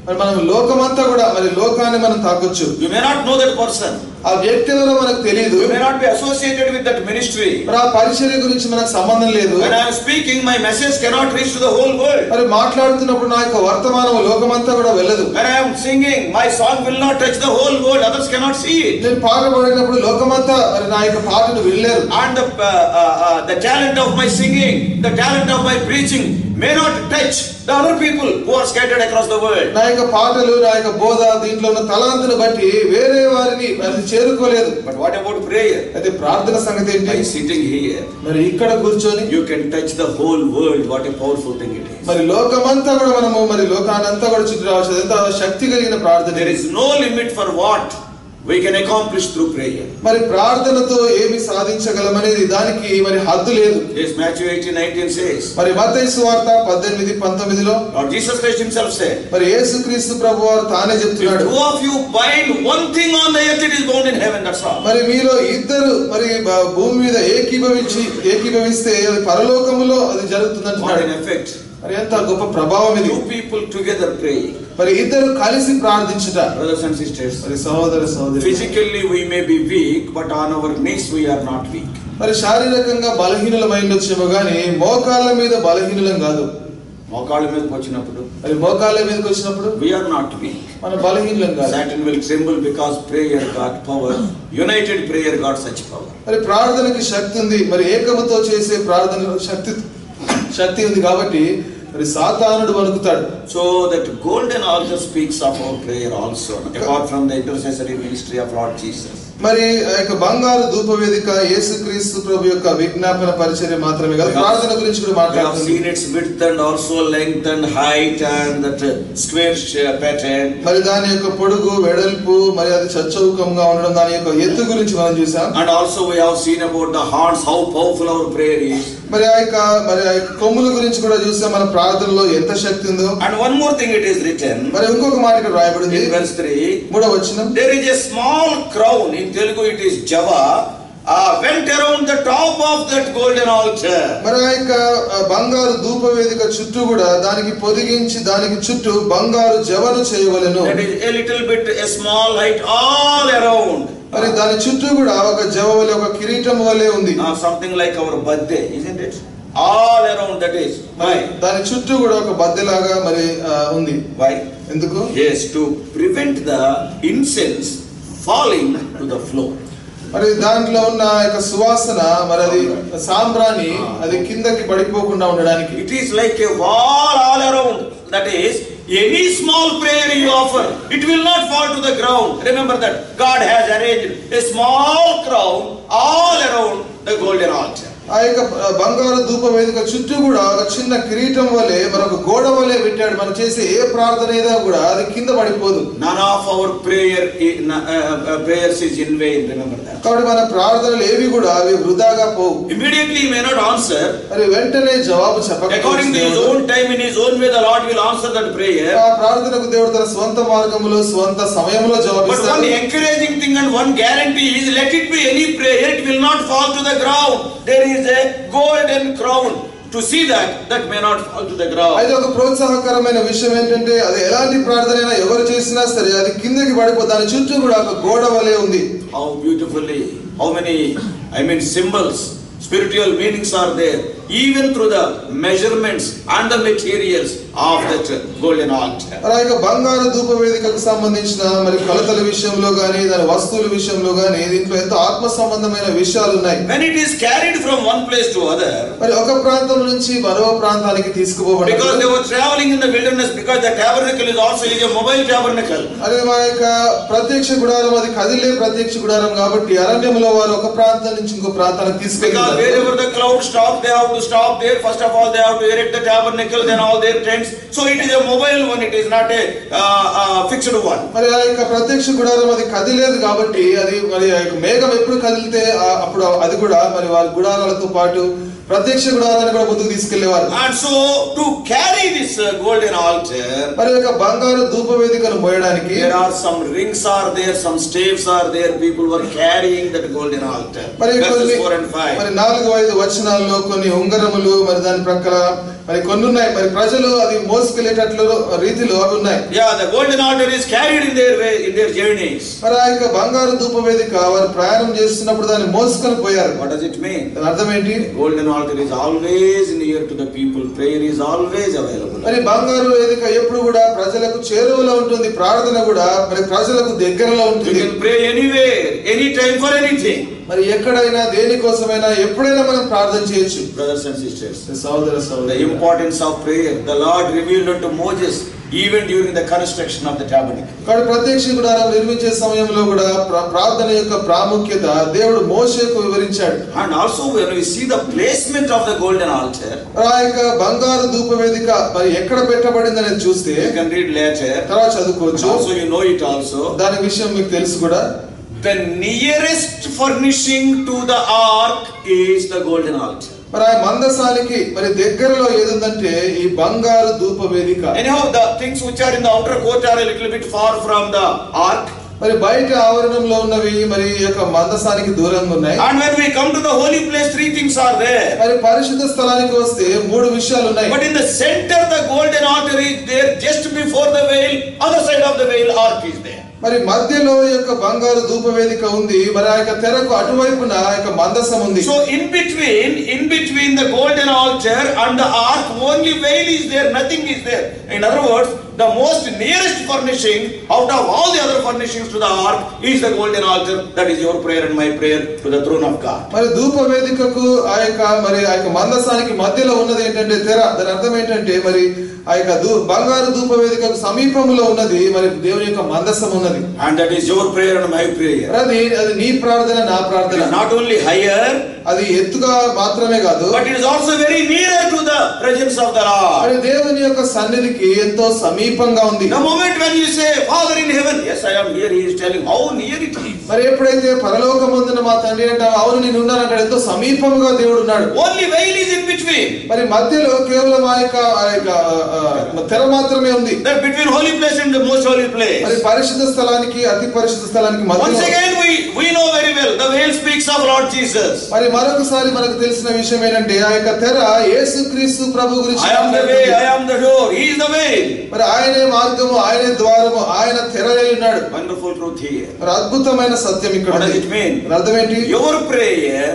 మరి మనం లోకమంతా కూడా మరి లోకాన్ని మనం తాకొచ్చు. You may not know that person. ఆ వ్యక్తి ఎవరో మనకు తెలియదు. You may not be associated with that ministry. మరి ఆ పరిచర్య గురించి మనకు సంబంధం లేదు. When I am speaking, my message cannot reach to the whole world. మరి మాట్లాడుతున్నప్పుడు నా యొక్క వర్తమానం లోకమంతా కూడా వెళ్ళదు. When I am singing, my song will not touch the whole world. Others cannot see it. నేను పాట పాడినప్పుడు లోకమంతా మరి నా యొక్క పాటను వినలేరు. And the talent of my singing, the talent of my preaching may not touch the other people who are scattered across the world. నా యొక్క పాటలు, నా యొక్క బోధ, దీంట్లో ఉన్న తలాంతును బట్టి వేరే వారిని అది చేరుకోలేదు. But what about prayer? అయితే ప్రార్థన సంగతి ఏంటి? By sitting here, మరి ఇక్కడ కూర్చొని you can touch the whole world. What a powerful thing it is. మరి లోకమంతా కూడా మనము మరి లోకానంతా కూడా చుట్టూ రావచ్చు. ఎంత శక్తి కలిగిన ప్రార్థన. There is no limit for what we can accomplish through prayer. మరి ప్రార్థనతో ఏమి సాధించగలమనేది దానికి మరి హద్దు లేదు. Yes, Matthew 18:19 says. మరి మత్తయి సువార్త 18:19లో Lord Jesus Christ himself said. మరి యేసుక్రీస్తు ప్రభువారు తానే చెప్తున్నాడు, If 2 of you bind one thing on the earth, it is bound in heaven. That's all. మరి మీలో ఇద్దరు మరి భూమి మీద ఏకీభవిస్తే అది పరలోకములో అది జరుగుతుందంటున్నాడు. What an effect. మరి ఎంత గొప్ప ప్రభావం ఇది. 2 people together praying. మరి ఇద్దరు కలిసి ప్రార్థించుట. Brothers and sisters, మరి సహోదర సహోదరి, physically we may be weak, but on our knees we are not weak. మరి శారీరకంగా బలహీనులమై ఉండొచ్చేమో గానీ మోకాళ్ళ మీద బలహీనులం కాదు. మోకాళ్ళ మీదకి వచ్చినప్పుడు, మరి మోకాళ్ళ మీదకి వచ్చినప్పుడు we are not weak. మన బలహీనులం కాదు. Satan will tremble because prayer got power. United prayer got such power. మరి ప్రార్థనకి శక్తి ఉంది. మరి ఏకముతో చేసే ప్రార్థన శక్తి ఉంది కాబట్టి మరి సాతానుడు వణుకుతాడు. So that golden altar speaks of our prayer also, apart from the intercessory ministry of Lord Jesus. మరి ఆ యొక్క బంగారు ధూపవేదిక యేసుక్రీస్తు ప్రభు యొక్క విజ్ఞాపన పరిచర్య మాత్రమే కాదు, ప్రార్థన గురించి కూడా మాట్లాడుతుంది. We have seen its width and also length and height and that square pattern. మరి దాని యొక్క పొడుగు, వెడల్పు, మరి అది చచ్చౌకంగా ఉండడం, దాని యొక్క ఎత్తు గురించి మనం చూసాం. And also we have seen about the horns, how powerful our prayer is. మరి ఆ యొక్క కొమ్ముల గురించి కూడా చూసాం, మన ప్రార్థనలో ఎంత శక్తి ఉందో. And one more thing it is written. మరి ఇంకొక మాట ఇక్కడ రాయబడింది In verse 3. 3వ వచనం. There is a small crown, in Telugu it is Java, went around the top of that golden altar. మరి ఆ యొక్క బంగారు ధూపవేదిక చుట్టూ కూడా దానికి పొదిగించి దానికి చుట్టూ బంగారు జవను చేయవలెను. That is a little bit, a small height all around. మరి దాని చుట్టూ కూడా ఒక జవ వలె, ఒక కిరీటం వలె ఉంది. Something like our birthday, isn't it? All around that is. Why? దాని చుట్టూ కూడా ఒక బద్దెలాగా మరి ఉంది. Why? ఎందుకు? Yes, to prevent the incense falling to the floor. మరి దాంట్లో ఉన్న యొక్క సువాసన, మరి అది సాంబ్రాణి అది కిందకి పడిపోకుండా ఉండడానికి. It is like a wall all around. That is, any small prayer you offer, it will not fall to the ground. Remember that God has arranged a small crown all around the golden altar. ఆ యొక్క బంగారు ధూప వేదిక చుట్టూ కూడా ఒక చిన్న కిరీటం వలె మరొక గోడ వలె పెట్టాడు. మనం చేసే ఏ ప్రార్థన ఏదో కూడా అది కింద పడిపోదు. None of our prayers is in vain. Remember that. కాబట్టి మన ప్రార్థనలు ఏవి కూడా అవి వృధాగా పోవు. Immediately he may not answer. మరి వెంటనే జవాబు చెప్పకపోవచ్చు. According to his own time, in his own way, the Lord will answer that prayer. ఆ ప్రార్థనకు దేవుడు తన స్వంత మార్గములో స్వంత సమయంలో జవాబిస్తాడు. But one encouraging thing and one guarantee is, let it be any prayer, it will not fall to the ground. There is a golden crown to see that may not fall to the ground. అయితే ఒక ప్రోత్సాహకరమైన విషయం ఏంటంటే అది ఎలాంటి ప్రార్థన అయినా ఎవరు చేసినా సరే అది కిందకి పడిపోతుంది. దాని చుట్టూ కూడా ఒక గోడ వలె ఉంది. How beautifully, how many symbols, spiritual meanings are there, even through the measurements and the materials of that golden altar. అలాగే బంగారు ధూప వేదికకు సంబంధించిన మరి కొలతల విషయంలో గాని దాని వస్తువుల విషయంలో గాని దీంట్లో ఎంతో ఆత్మ సంబంధమైన విషయాలు ఉన్నాయి. When it is carried from one place to other, మరి ఒక ప్రాంతం నుంచి మరో ప్రాంతానికి తీసుకుపోబడింది. because they were traveling in the wilderness, because the tabernacle is also a mobile tabernacle. అది మా యొక్క ప్రత్యక్ష గుడారం, అది కదిలే ప్రత్యక్ష గుడారం కాబట్టి అరణ్యంలో వారు ఒక ప్రాంతం నుంచి ఇంకో ప్రాంతానికి తీసుకెళ్లారు. Because wherever the cloud stops, they have to stop there. First of all, they have to erect the tabernacle, then all their tents. So it is a mobile one, it is not a fixed one. మరి ఆ యొక్క ప్రత్యక్ష గుడారం అది కదిలేదు కాబట్టి అది మరి ఆ యొక్క మేఘం ఎప్పుడు కదిలితే అప్పుడు అది కూడా మరి వారి గుడారాలతో పాటు ప్రత్యక్ష గుడారాన్ని కూడా ముందుకు తీసుకెళ్లేవారు. And so to carry this golden altar, మరి యొక్క బంగారు ధూప వేదికను మోయడానికి there are some rings are there, some staves are there. People were carrying that golden altar. Verses 4 and 5. మరి 4-5 వచనాల్లో కొన్ని ఉంగరములు మరి దాని ప్రక్కల మరి కొన్ని ఉన్నాయి. మరి ప్రజలు అది మోసుకెళ్ళేటట్లు రీతిలో అవి ఉన్నాయి. Yeah, the golden altar is carried in their way, in their journeys. మరి ఆ యొక్క బంగారు ధూప వేదిక వారు ప్రయాణం చేస్తున్నప్పుడు దాన్ని మోసుకొని పోయారు. What does it mean? దాని అర్థం ఏంటి? Golden altar is always near to the people. Prayer is always available. మరి బంగారు వేదిక ఎప్పుడు కూడా ప్రజలకు చేరువలో ఉంటుంది. ప్రార్థన కూడా మరి ప్రజలకు దగ్గరలో ఉంటుంది. You can pray anywhere, anytime, for anything. మరి ఎక్కడైనా దేనికోసమైనా ఎప్పుడైనా మనం ప్రార్థన చేయొచ్చు. Brothers and sisters, సోదర the importance of prayer, the Lord revealed unto Moses even during the construction of the tabernacle. కాబట్టి ప్రత్యక్ష గుడారం నిర్మించే సమయంలో కూడా ప్రార్థన యొక్క ప్రాముఖ్యత దేవుడు మోషేకు వివరించాడు. And also when we see the placement of the golden altar, ఆ యొక్క బంగారు ధూప వేదిక మరి ఎక్కడ పెట్టబడింది అనేది చూస్తే you can read later. తర్వాత చదువుకోవచ్చు. Also you know it also. దాని విషయం మీకు తెలుసు కూడా. The nearest furnishing to the ark is the golden altar. మరి ఆ మందసానికి మరి దగ్గరలో ఏదుందంటే ఈ బంగారు ధూప వేదిక. Anyhow, the things which are in the outer court are a little bit far from the ark. మరి బయట ఆవరణంలో ఉన్నవి మరి యొక్క మందసానికి దూరంగా ఉన్నాయి. And when we come to the holy place, 3 things are there. మరి పరిశుద్ధ స్థలానికి వస్తే 3 విషయాలు ఉన్నాయి. But in the center, the golden altar is there. Just before the veil, other side of the veil, ark is there. మరి మధ్యలో యొక్క బంగారు ధూప వేదిక ఉంది. మరి ఆ యొక్క తెరకు అటువైపున ఆ యొక్క మందసం ఉంది. So in between the golden altar and the ark, only veil is there, nothing is there. In other words, the most nearest furnishing out of all the other furnishings to the ark is the golden altar. That is your prayer and my prayer to the throne of God. మరి ధూప వేదికకు ఆ యొక్క మందసానికి మధ్యలో ఉన్నది ఏంటంటే తెర. దాని అర్థం ఏంటంటే మరి ఆ యొక్క బంగారు ధూప వేదికకు సమీపంలో ఉన్నది మరి దేవుని యొక్క మందసం ఉన్నది. And that is your prayer and my prayer. అది నీ ప్రార్థన నా ప్రార్థన. Not only higher, అది ఎత్తుగా మాత్రమే కాదు, but it is also very near to the presence of the Lord. మరి దేవుని యొక్క సన్నిధికి ఎంతో సమీపంగా ఉంది. The moment when you say, Father in heaven, yes I am here, he is telling how near it is. మరి ఎప్పుడైతే పరలోకమందున మా తండ్రి అంటావు, అవును నేను ఉన్నానంటాడు, ఎంతో సమీపంగా దేవుడు ఉన్నాడు. Only veil is in between. మరి మధ్యలో కేవలం ఆ యొక్క తెర మాత్రమే ఉంది. That between holy place and the most holy place. మరి పరిశుద్ధ స్థలానికి అతి పరిశుద్ధ స్థలానికి మధ్యలో. Once again we know very well the veil speaks of Lord Jesus. మరి మరొకసారి మనకు తెలిసిన విషయం ఏంటంటే ఆ యొక్క తెర యేసుక్రీస్తు ప్రభు గురించి. I am the way, I am the door, he is the way. మరి ఆయనే మార్గము, ఆయనే ద్వారము, ఆయన తెర అయి ఉన్నాడు. Wonderful truth here. మరి అద్భుతమైన సత్యం ఇక్కడ. What does it mean? అర్థం ఏంటి? Your prayer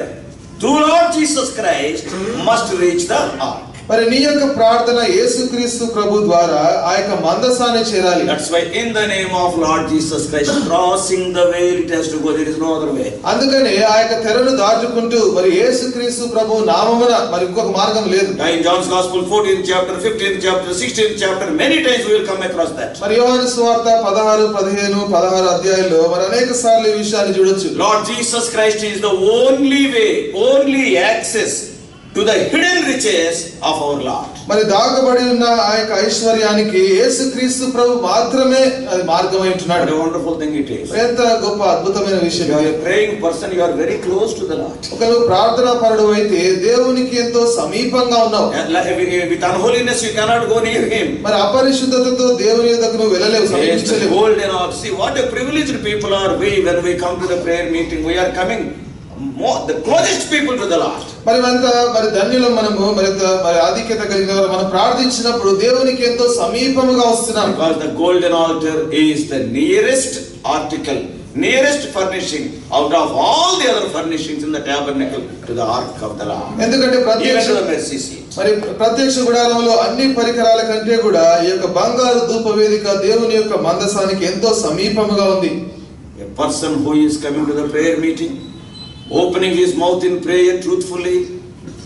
through Lord Jesus Christ must reach the ark. మరి నీ యొక్క ప్రార్థన యేసుక్రీస్తు ప్రభు ద్వారా ఆ యొక్క మందసాన్ని చేరాలి. That's why in the name of Lord Jesus Christ, crossing the veil, it has to go. There is no other way. అందుకనే ఆ యొక్క తెరను దాటుకుంటూ మరి యేసుక్రీస్తు ప్రభు నామమున మరి ఇంకొక మార్గం లేదు. In John's Gospel 14th chapter, 15th chapter, 16th chapter, many times we will come across that. మరి యోహాను సువార్త 16, 15, 16 అధ్యాయాల్లో మరి అనేక సార్లు ఈ విషయాన్ని చూడొచ్చు. Lord Jesus Christ is the only way, only access to the hidden riches of our Lord. మరి దాగబడి ఉన్న ఆ యొక్క ఐశ్వర్యానికి యేసుక్రీస్తు ప్రభు మాత్రమే అది మార్గం ఉంటున్నాడు. What a wonderful thing it is. ఎంత గొప్ప అద్భుతమైన విషయం. You are a praying person, you are very close to the Lord. ఒకవేళ ప్రార్థనా పరుడు అయితే దేవునికి ఎంతో సమీపంగా ఉన్నావు. With unholiness you cannot go near him. మరి అపరిశుద్ధతతో దేవుని యొద్దకు నువ్వు వెళ్ళలేవు, సమీపించలేవు. Gold and all. See what a privileged people are we when we come to the prayer meeting. We are coming the closest people to the Lord. మరి మరి ధన్యులం మనము, మరి ఆధిక్యత కలిగిన వారు. మనం ప్రార్థించినప్పుడు దేవునికి ఎంతో సమీపముగా వస్తున్నాం. Because the golden altar is the nearest article, nearest furnishing out of all the other furnishings in the tabernacle to the ark of the Lord. ఎందుకంటే మరి ప్రత్యక్ష గుడారంలో అన్ని పరికరాల కంటే కూడా ఈ యొక్క బంగారు ధూప వేదిక దేవుని యొక్క మందసానికి ఎంతో సమీపముగా ఉంది. A person who is coming to the prayer meeting, opening his mouth in prayer truthfully,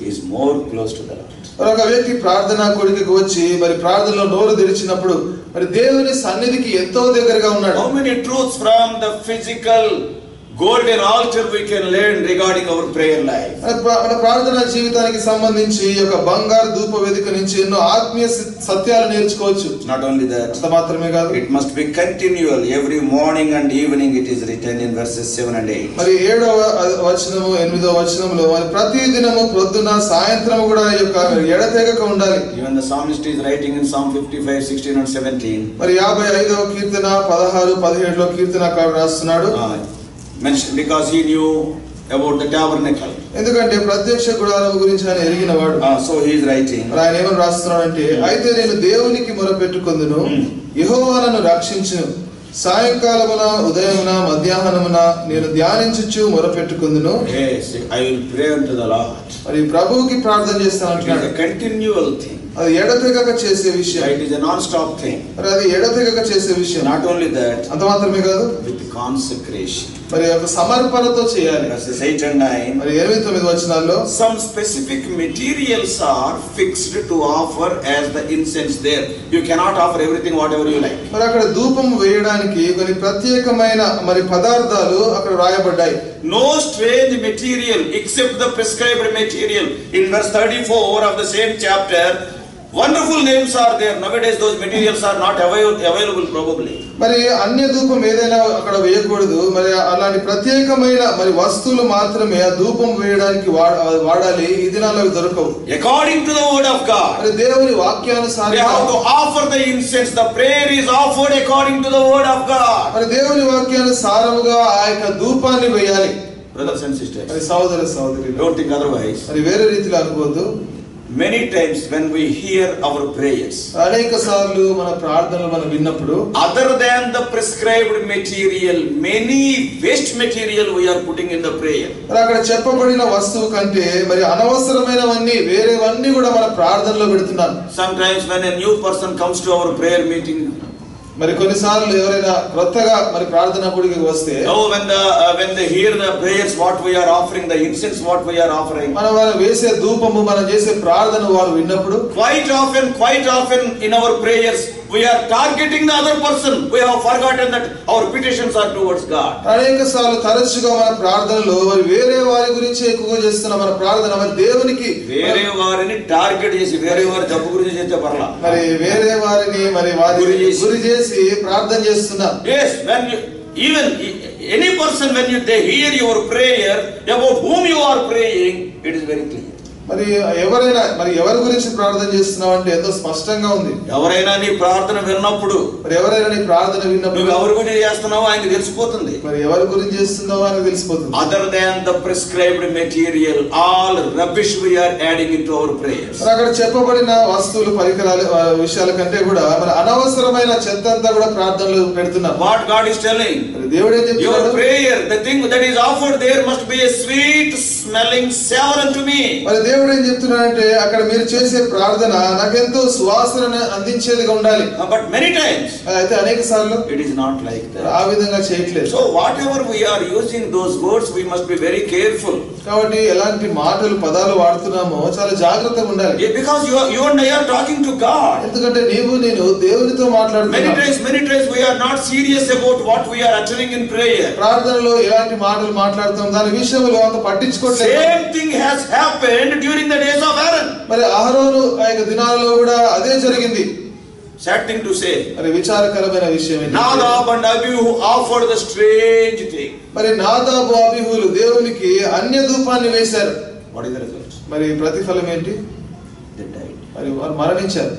is more close to the Lord. ఒక వ్యక్తి ప్రార్థనా కూడికకు వచ్చి మరి ప్రార్థనలో నోరు తెరిచినప్పుడు మరి దేవుని సన్నిధికి ఎంతో దగ్గరగా ఉన్నాడు. How many truths from the physical golden altar we can learn regarding our prayer life? మన ప్రార్థనా జీవితానికి సంబంధించి ఈ యొక్క బంగారు ధూప వేదిక నుంచి ఎన్నో ఆత్మీయ సత్యాలు నేర్చుకోవచ్చు. Not only that, అంత మాత్రమే కాదు, it must be continual. Every morning and evening it is written in verses 7 and 8. మరి 7వ వచనము 8వ వచనంలో మరి ప్రతి దినము ప్రొద్దున సాయంత్రం కూడా ఈ యొక్క ఎడతెగక ఉండాలి. Even the psalmist is writing in Psalm 55, 16 and 17. మరి 55వ కీర్తన 16, 17లో కీర్తనకారుడు రాస్తున్నాడు. Because he knew about the tabernacle. ఎందుకంటే ప్రత్యక్ష గుడారం గురించి ఆయన ఎరిగినవాడు. So he is writing. ఆయన ఏమని రాస్తున్నాడంటే, అయితే నేను దేవునికి మొరపెట్టుకొందును, యెహోవా నన్ను రక్షించును, సాయంకాలమున ఉదయమున మధ్యాహ్నమున నేను ధ్యానించుచు మొరపెట్టుకొందును. Yes, I will pray unto the Lord. మరి ప్రభువుకి ప్రార్థన చేస్తానంటున్నాడు. It is a continual thing. అది ఎడతెగక చేసే విషయం. It is a non-stop thing. మరి అది ఎడతెగక చేసే విషయం. Not only that, అంత మాత్రమే కాదు, with consecration. మరి ఒక సమర్పణతో చేయాలి. Verses 8 and 9. మరి 8, 9 వచనాల్లో some specific materials are fixed to offer as the incense there. You cannot offer everything whatever you like. మరి అక్కడ ధూపం వేయడానికి కొన్ని ప్రత్యేకమైన మరి పదార్థాలు అక్కడ రాయబడ్డాయి. No strange material except the prescribed material. In verse 34 of the same chapter, wonderful names are there. Nowadays those materials are not available probably. మరి అన్య ధూపం ఏదైనా అక్కడ వేయకూడదు. మరి అలాంటి ప్రత్యేకమైన మరి వస్తువులు మాత్రమే ఆ ధూపం వేయడానికి వాడాలి. ఈ దినాల్లో అవి దొరకవు. According to the word of God, మరి దేవుని వాక్యానుసారంగా they have to offer the incense. The prayer is offered according to the word of God. మరి దేవుని వాక్యానుసారముగా ఆ యొక్క ధూపాన్ని వేయాలి. Brothers and sisters, మరి సహోదర సహోదరులు, don't think otherwise. మరి వేరే రీతిలో అనుకోవద్దు. Many times when we hear our prayers, అనేక సార్లు మన ప్రార్థనలు మనం విన్నప్పుడు, other than the prescribed material, many waste material we are putting in the prayer. మరి అక్కడ చెప్పబడిన వస్తువు కంటే మరి అనవసరమైనవన్నీ వేరేవన్నీ కూడా మన ప్రార్థనలో పెడుతున్నాం. Sometimes when a new person comes to our prayer meeting, మరి కొన్నిసార్లు ఎవరైనా కొత్తగా మరి ప్రార్థన కూడికి వస్తే, when they hear the prayers what we are offering, the incense what we are offering, మనం వేసే ధూపము మనం చేసే ప్రార్థన వారు విన్నప్పుడు, quite often in our prayers we are targeting the other person. We have forgotten that our petitions are towards God. అనేక సార్లు తరచుగా మన ప్రార్థనలో మరి వేరే వారి గురించి ఎక్కువగా చేస్తున్న మన ప్రార్థన మరి దేవునికి వేరే వారిని టార్గెట్ చేసి వేరే వారి తప్పు గురించి చేస్తే పర్లా, మరి వేరే వారిని మరి వారి గురి చేసి ప్రార్థన చేస్తున్నా. Yes, when you, even any person when they hear your prayer about whom you are praying, it is very clear. మరి ఎవరైనా మరి ఎవరి గురించి ప్రార్థన చేస్తున్నావు అంటే ఎంతో స్పష్టంగా ఉంది. ఎవరైనా నీ ప్రార్థన విన్నప్పుడు, మరి ఎవరైనా నీ ప్రార్థన విన్నప్పుడు నువ్వు ఎవరి గురించి చేస్తున్నావో ఆయనకి తెలిసిపోతుంది. మరి ఎవరి గురించి చేస్తున్నావో ఆయనకు తెలిసిపోతుంది. Other than the prescribed material, all rubbish we are adding into our prayers. మరి అక్కడ చెప్పబడిన వస్తువులు పరికరాలు విషయాల కంటే కూడా మరి అనవసరమైన చెత్త అంతా కూడా ప్రార్థనలో పెడుతున్నాం. What God is telling, మరి దేవుడు ఏం చెప్తున్నాడు? Your prayer, the thing that is offered there must be a sweet smelling savor unto me. మరి దేవుడు ఏం చెప్తున్నాడంటే అక్కడ మీరు చేసే ప్రార్థన నాకెంతో సువాసనను అందించేదిగా ఉండాలి. But many times అయితే అనేక సార్లు it is not like that. ఆ విధంగా చేయట్లేదు. So whatever we are using those words, we must be very careful. కాబట్టి ఎలాంటి మాటలు పదాలు వాడుతున్నామో చాలా జాగ్రత్తగా ఉండాలి. Because you and I are talking to God. ఎందుకంటే నీవు నేను దేవునితో మాట్లాడుతున్నాం. Many times we are not serious about what we are uttering in prayer. ప్రార్థనలో ఎలాంటి మాటలు మాట్లాడుతాం దాని విషయంలో అంత పట్టించుకోవట్లేదు. Same thing has happened during the days of Aaron. మరి అహరోను ఆ యొక్క దినాలలో కూడా అదే జరిగింది. Sad thing to say. మరి విచారకరమైన విషయం ఇది. Nadab and Abihu offered the strange thing. మరి నాదాబు అబీహులు దేవునికి అన్య ధూపాన్ని వేశారు. What is the result? మరి ప్రతిఫలం ఏంటి? They died. మరి వారు మరణించారు.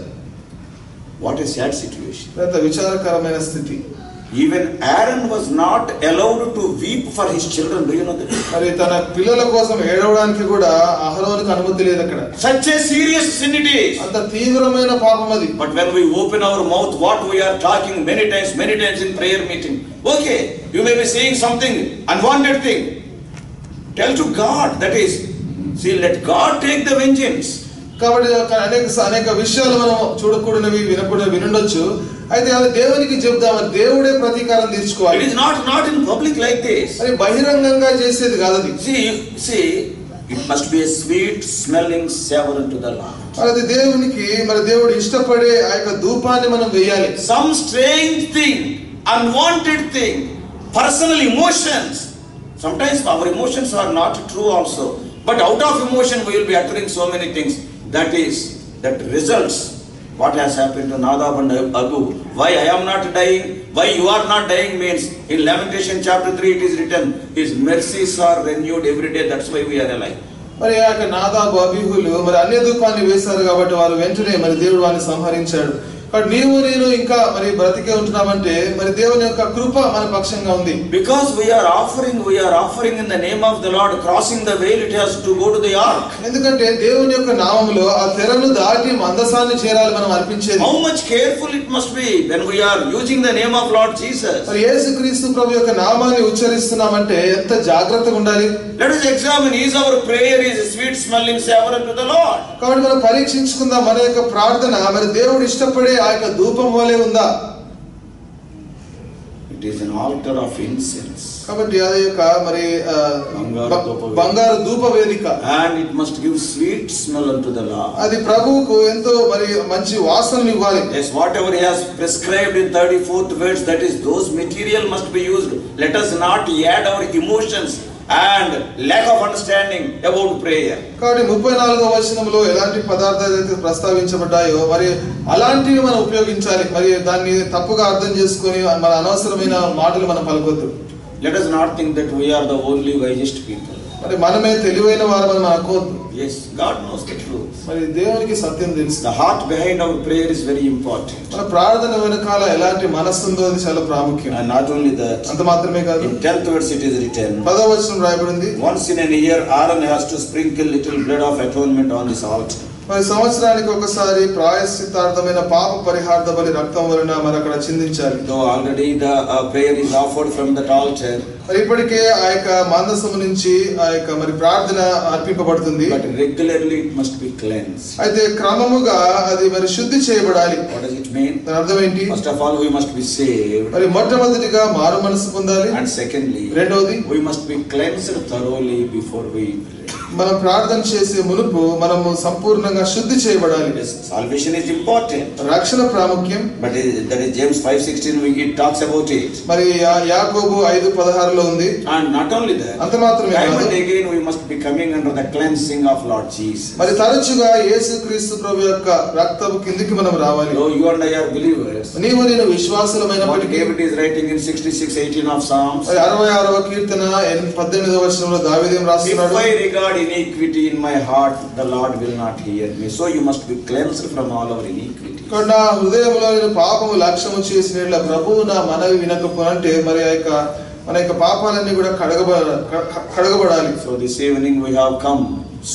What a sad situation. ఎంత విచారకరమైన స్థితి. Even Aaron was not allowed to weep for his children. Do you know that? మరి తన పిల్లల కోసం ఏడవడానికి కూడా అహరోనుకు అనుమతి లేదు అక్కడ. Such a serious sin it is. అంత తీవ్రమైన పాపం అది. But when we open our mouth, what we are talking many times in prayer meeting. Okay, you may be saying something unwanted thing. Tell to God, that is, see, let God take the vengeance. కాబట్టి అనేక విషయాలు మనం చూడకూడనివి వినుండొచ్చు. అయితే అది దేవునికి చెప్దాం, దేవుడే ప్రతీకారం తీర్చుకోవాలి. It is not in public like this. అది బహిరంగంగా చేసేది కాదు అది. See, it must be a sweet smelling savor unto the Lord. అది దేవునికి మరి దేవుడు ఇష్టపడే ఆ యొక్క ధూపాన్ని మనం వేయాలి. Some strange thing, unwanted thing, personal emotions. Sometimes our emotions are not true also, but out of emotion we will be uttering so many things. That results what has happened to Nadab and Abihu. Why I am not dying, why you are not dying means in Lamentation chapter 3 it is written, his mercies are renewed every day, that's why we are alive. మరి ఆ యొక్క నాదాబు అబీహులు మరి అన్య ధూపాన్ని వేశారు కాబట్టి వారు వెంటనే మరి దేవుడు వారిని సంహరించాడు. కాబట్టి నీవు నేను ఇంకా మరి బ్రతికే ఉంటున్నామంటే మరి దేవుని యొక్క కృప మన పక్షంగా ఉంది. Because we are offering in the name of the Lord, crossing the veil, it has to go to the ark. ఎందుకంటే దేవుని యొక్క నామములో ఆ తెరను దాటి మందసాన్ని చేరాలి మనం అర్పించేది. How much careful it must be when we are using the name of Lord Jesus. మరి యేసుక్రీస్తు ప్రభు యొక్క నామాన్ని ఉచ్చరిస్తున్నామంటే ఎంత జాగ్రత్తగా ఉండాలి. Let us examine, is our prayer is a sweet smelling savor unto the Lord. కాబట్టి మనం పరీక్షించుకుందాం, మన యొక్క ప్రార్థన మరి దేవుడు ఇష్టపడే ఆ యొక్క ధూపం వలె ఉందా? It is an altar of incense. కాబట్టి అది యొక్క మరి బంగారు ధూప వేదిక. And it must give sweet smell unto the Lord. అది ప్రభువుకు ఎంతో మరి మంచి వాసనను ఇవ్వాలి. Yes, whatever he has prescribed in 34th verse, that is, those material must be used. Let us not add our emotions and lack of understanding about prayer. కాబట్టి 34వ వచనంలో ఎలాంటి పదార్థాలు అయితే ప్రస్తావించబడ్డాయో మరి అలాంటివి మనం ఉపయోగించాలి. మరి దాన్ని తప్పుగా అర్థం చేసుకొని మన అనవసరమైన మాటలు మనం పలకొద్దు. Let us not think that we are the only wisest people. మరి మనమే తెలివైన వారమని మనం అనుకోవద్దు. Yes, God knows the truth. మరి దేవునికి సత్యం తెలుసు. The heart behind our prayer is very important. మన ప్రార్థన వెనకాల ఎలాంటి మనస్సు ఉందో అది చాలా ప్రాముఖ్యం. And not only that, అంత మాత్రమే కాదు, in 10th verse it is written, 10వ వచనం రాయబడింది, once in a year Aaron has to sprinkle little blood of atonement on this altar. మరి సంవత్సరానికి ఒకసారి ప్రాయశ్చిత్తార్థమైన పాప పరిహార్థ బలి రక్తం వలన మరి అక్కడ చిందించాలి. Though already the prayer is offered from that altar, మరి ఇప్పటికే ఆ యొక్క మందసము నుంచి ఆ యొక్క మరి ప్రార్థన అర్పింపబడుతుంది. but regularly it must be cleansed. అయితే క్రమముగా అది మరి శుద్ధి చేయబడాలి. What does it mean? దాని అర్థం ఏంటి? First of all, we must be saved. మరి మొట్టమొదటిగా మారు మనసు పొందాలి. And secondly, రెండవది, we must be cleansed thoroughly before we pray. మనం ప్రార్థన చేసే మునుపు మనము సంపూర్ణంగా శుద్ధి చేయబడాలి. Yes, salvation is important. రక్షణ ప్రాముఖ్యం. But that is James 5:16, it talks about it. మరి యాకోబు 5:16 లో ఉంది. And not only that, అంత మాత్రమే time కాదు, and again we must be coming under the cleansing of Lord Jesus. మరి తరచుగా యేసుక్రీస్తు ప్రభు యొక్క రక్తము కిందికి మనం రావాలి. Though you and I are believers, నీవు నేను విశ్వాసులమైనప్పటికీ, David is writing in 66:18 of Psalms, 66వ కీర్తన 18వ వచనంలో దావీదు ఏం రాస్తున్నాడు? if I regard iniquity in my heart, the Lord will not hear me. So you must be cleansed from all our iniquity. నా హృదయంలో నేను పాపము లక్ష్యము చేసిన ప్రభువు నా మనవి వినకపోనంటే మరి మన యొక్క పాపాలన్నీ కూడా కడగబడాలి. So this evening we have come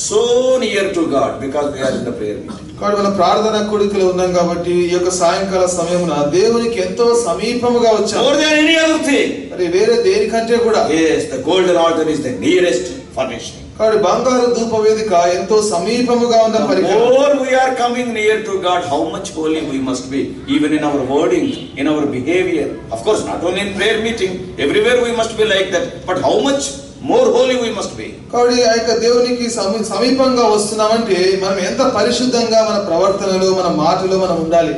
so near to God because we are in the prayer meeting. కాబట్టి మన ప్రార్థన కూడికలో ఉన్నాం కాబట్టి ఈ యొక్క సాయంకాల సమయమున దేవునికి ఎంతో సమీపముగా వచ్చాము. More than any other thing. మరి వేరే దేనికంటే కూడా. Yes, the golden altar is the nearest furnishing. కాబట్టి బంగారు ధూపవేదిక ఎంతో సమీపముగా ఉన్న The పరికరం. more we are coming near to God, how much holy we must be, even in our wording, in our behavior. Of course, not only in prayer meeting, everywhere we must be like that. But how much more holy we must be. కాబట్టి ఆ యొక్క దేవునికి సమీపంగా వస్తున్నామంటే మనం ఎంత పరిశుద్ధంగా మన ప్రవర్తనలో మన మాటలో మనం ఉండాలి.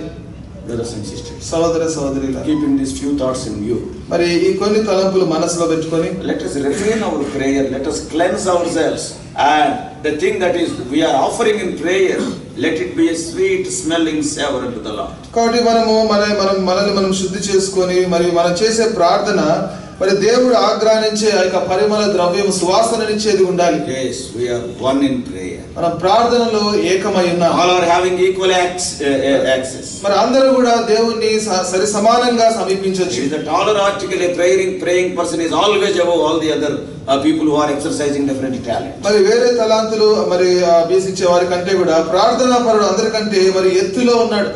Brothers and sisters, సహోదర సహోదరులారా, keeping these few thoughts in view, మరి ఈ కొన్ని తలంపులు మనసులో పెట్టుకొని let us refrain our prayer, let us cleanse ourselves, and the thing that is we are offering in prayer, let it be a sweet smelling savor unto the Lord. కాబట్టి మనల్ని మనం శుద్ధి చేసుకొని మరి మనం చేసే ప్రార్థన మరి దేవుడు ఆగ్రహించే ఆ యొక్క పరిమళ ద్రవ్యం సువాసననిచ్చేది ఉండాలి. Yes, we are one in prayer. మనం ప్రార్థనలో ఏకమై ఉన్నాం. All are having equal access. మరి అందరూ కూడా దేవుణ్ణి సరి సమానంగా సమీపించొచ్చు. It is the taller article, a praying person is always above all the other people who are exercising different talents. మరి వేరే తలాంతులు మరి అభ్యసించే వారి కంటే కూడా ప్రార్థనా పరుడు అందరికంటే మరి ఎత్తులో ఉన్నాడు.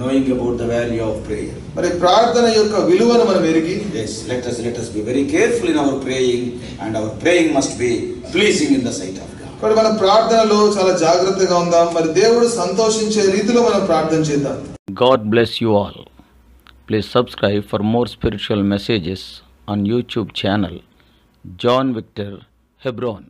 Knowing about the value of prayer. మరి ప్రార్థన యొక్క విలువను మనం ఎరిగి, yes, let us be very careful in our praying, and our praying must be pleasing in the sight of God. కాబట్టి మన ప్రార్థనలో చాలా జాగ్రత్తగా ఉందాం. మరి దేవుడు సంతోషించే రీతిలో మనం ప్రార్థన చేద్దాం. God bless you all. Please subscribe for more spiritual messages on YouTube channel John Victor Hebron.